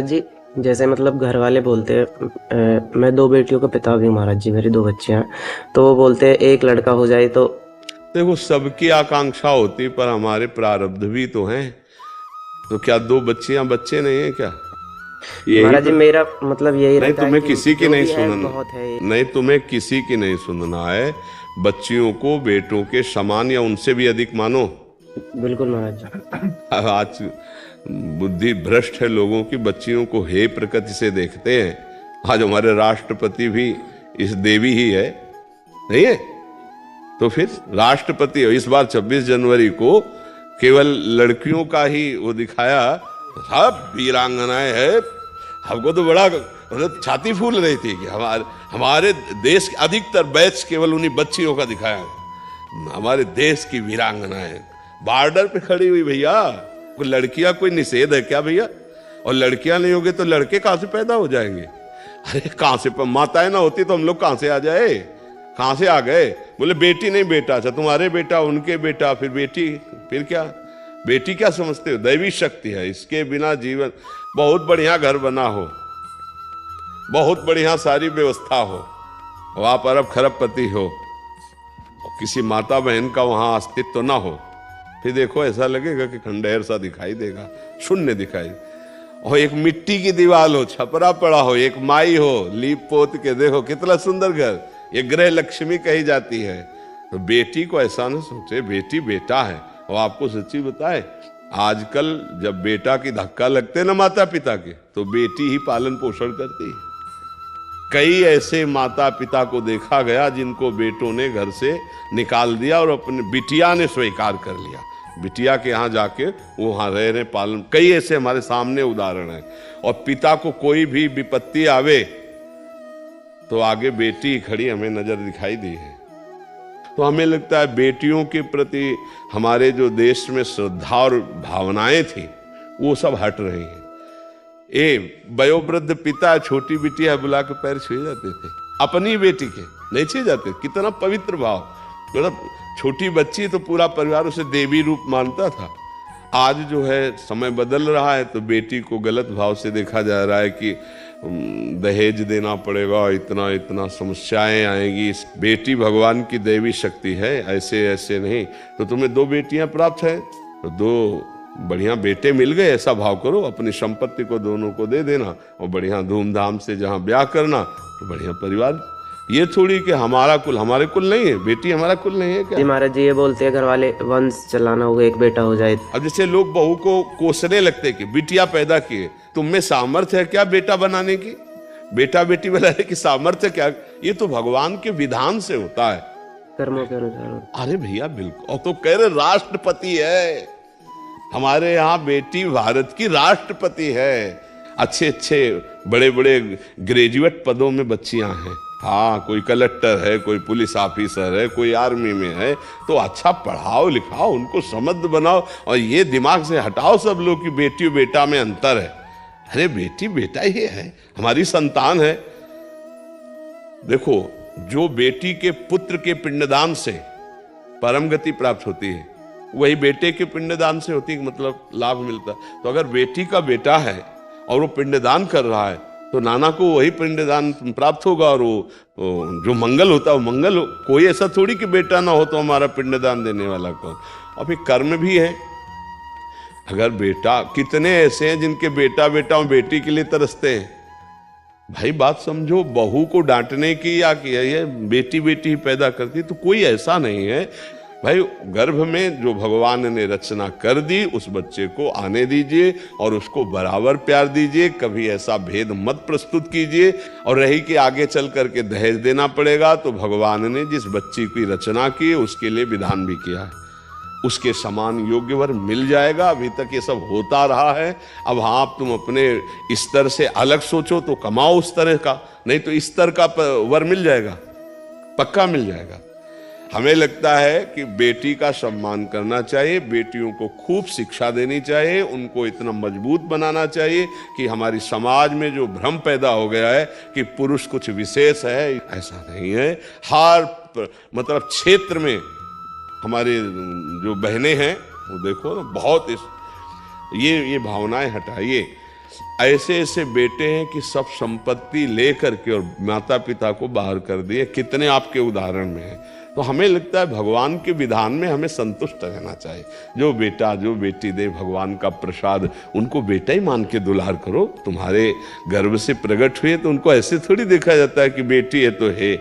महाराज जी, जैसे मतलब घर वाले बोलते हैं, मैं दो बेटियों का पिता भी हूँ महाराज जी, मेरी दो बच्चियाँ हैं। तो वो बोलते हैं एक लड़का हो जाए तो देखो, सबकी आकांक्षा होती, पर हमारे प्रारब्ध भी तो हैं। तो क्या दो बच्चियां बच्चे नहीं है क्या? यही महाराज जी तो। मेरा मतलब यही नहीं, रहता है तुम्हें कि किसी की जो नहीं भी है सुनना। बहुत है। नहीं, तुम्हें किसी की नहीं सुनना है। बच्चियों को बेटों के समान या उनसे भी अधिक मानो। बिल्कुल महाराज जी। आज बुद्धि भ्रष्ट है लोगों की, बच्चियों को हे प्रकृति से देखते हैं। आज हमारे राष्ट्रपति भी इस देवी ही है, नहीं है? तो फिर राष्ट्रपति इस बार 26 जनवरी को केवल लड़कियों का ही वो दिखाया। सब वीरांगनाएं हैं। हमको तो बड़ा मतलब छाती फूल रही थी कि हमारे हमारे देश के अधिकतर बैच केवल उन्हीं बच्चियों का दिखाया। हमारे देश की वीरांगनाएं बॉर्डर पे खड़ी हुई भैया। कोई लड़कियां कोई निषेध है क्या भैया? और लड़कियां नहीं होगी तो लड़के कहां से पैदा हो जाएंगे? अरे कहां से माताएं ना होती तो हम लोग कहां से आ जाए? कहां से आ गए? बोले बेटी नहीं बेटा। अच्छा, तुम्हारे बेटा उनके बेटा फिर बेटी, फिर क्या? बेटी क्या समझते हो? दैवी शक्ति है, इसके बिना जीवन। बहुत बढ़िया घर बना हो, बहुत बढ़िया सारी व्यवस्था हो, और आप अरब खरबपति हो और किसी माता बहन का वहां अस्तित्व ना हो, फिर देखो ऐसा लगेगा कि खंडहर सा दिखाई देगा, शून्य दिखाई। और एक मिट्टी की दीवार हो, छपरा पड़ा हो, एक माई हो लीप पोत के, देखो कितना सुंदर घर। ये गृह लक्ष्मी कही जाती है। तो बेटी को ऐसा ना सोचे, बेटी बेटा है। और आपको सच्ची बताए, आजकल जब बेटा की धक्का लगते ना माता पिता के, तो बेटी ही पालन पोषण करती है। कई ऐसे माता पिता को देखा गया जिनको बेटों ने घर से निकाल दिया और अपने बिटिया ने स्वीकार कर लिया। बिटिया के यहाँ जाके वो वहाँ रह रहे पालन। कई ऐसे हमारे सामने उदाहरण हैं। और पिता को कोई भी विपत्ति आवे तो आगे बेटी खड़ी हमें नजर दिखाई दी है। तो हमें लगता है बेटियों के प्रति हमारे जो देश में श्रद्धा और भावनाएं थी वो सब हट रही हैं। वयोवृद्ध पिता छोटी बिटिया बुला के पैर छुए जाते थे, अपनी बेटी के नहीं छुए जाते। कितना पवित्र भाव। मतलब छोटी बच्ची तो पूरा परिवार उसे देवी रूप मानता था। आज जो है समय बदल रहा है, तो बेटी को गलत भाव से देखा जा रहा है कि दहेज देना पड़ेगा, इतना इतना समस्याएं आएंगी। बेटी भगवान की देवी शक्ति है, ऐसे ऐसे नहीं। तो तुम्हें दो बेटियां प्राप्त है तो दो बढ़िया बेटे मिल गए, ऐसा भाव करो। अपनी संपत्ति को दोनों को दे देना और बढ़िया धूमधाम से जहां ब्याह करना, तो बढ़िया परिवार। ये थोड़ी कि हमारा कुल हमारे कुल नहीं है, बेटी हमारा कुल नहीं है जी क्या? महाराज जी, ये बोलते हैं घर वाले वंश चलाना होगा, एक बेटा हो जाए। अब जैसे लोग बहू को कोसने लगते कि बिटिया पैदा किए, तुम में सामर्थ्य है क्या बेटा बनाने की? बेटा बेटी बनाने की सामर्थ्य क्या? ये तो भगवान के विधान से होता है, कर्मों के अनुसार। अरे भैया बिल्कुल। और तो कह रहे राष्ट्रपति है हमारे यहाँ, बेटी भारत की राष्ट्रपति है। अच्छे अच्छे बड़े बड़े ग्रेजुएट पदों में बच्चियां हैं। हाँ, कोई कलेक्टर है, कोई पुलिस ऑफिसर है, कोई आर्मी में है। तो अच्छा पढ़ाओ लिखाओ, उनको समर्थ बनाओ। और ये दिमाग से हटाओ सब लोग कि बेटी बेटा में अंतर है। अरे बेटी बेटा ही है, हमारी संतान है। देखो, जो बेटी के पुत्र के पिंडदान से परम गति प्राप्त होती है, वही बेटे के पिंडदान से होती है, मतलब लाभ मिलता है। तो अगर बेटी का बेटा है और वो पिंडदान कर रहा है, तो नाना को वही पिंडदान प्राप्त होगा। और वो जो मंगल होता है वो मंगल हो। कोई ऐसा थोड़ी कि बेटा ना हो तो हमारा पिंडदान देने वाला कौन? और फिर कर्म भी है। अगर बेटा, कितने ऐसे हैं जिनके बेटा बेटा और बेटी के लिए तरसते हैं। भाई बात समझो, बहू को डांटने की या कि ये बेटी बेटी ही पैदा करती, तो कोई ऐसा नहीं है भाई। गर्भ में जो भगवान ने रचना कर दी, उस बच्चे को आने दीजिए और उसको बराबर प्यार दीजिए। कभी ऐसा भेद मत प्रस्तुत कीजिए। और रही कि आगे चल करके दहेज देना पड़ेगा, तो भगवान ने जिस बच्ची की रचना की उसके लिए विधान भी किया है, उसके समान योग्य वर मिल जाएगा। अभी तक ये सब होता रहा है। अब हाँ, तुम अपने स्तर से अलग सोचो तो कमाओ उस तरह का, नहीं तो इस स्तर का वर मिल जाएगा, पक्का मिल जाएगा। हमें लगता है कि बेटी का सम्मान करना चाहिए, बेटियों को खूब शिक्षा देनी चाहिए, उनको इतना मजबूत बनाना चाहिए कि हमारी समाज में जो भ्रम पैदा हो गया है कि पुरुष कुछ विशेष है, ऐसा नहीं है। हर मतलब क्षेत्र में हमारे जो बहनें हैं वो देखो ना, बहुत ये भावनाएं हटाइए। ऐसे ऐसे बेटे हैं कि सब संपत्ति लेकर के और माता पिता को बाहर कर दिए। कितने आपके उदाहरण में हैं। तो हमें लगता है भगवान के विधान में हमें संतुष्ट रहना चाहिए। जो बेटा जो बेटी दे भगवान का प्रसाद, उनको बेटा ही मान के दुलार करो। तुम्हारे गर्भ से प्रकट हुए तो उनको ऐसे थोड़ी देखा जाता है कि बेटी है तो है,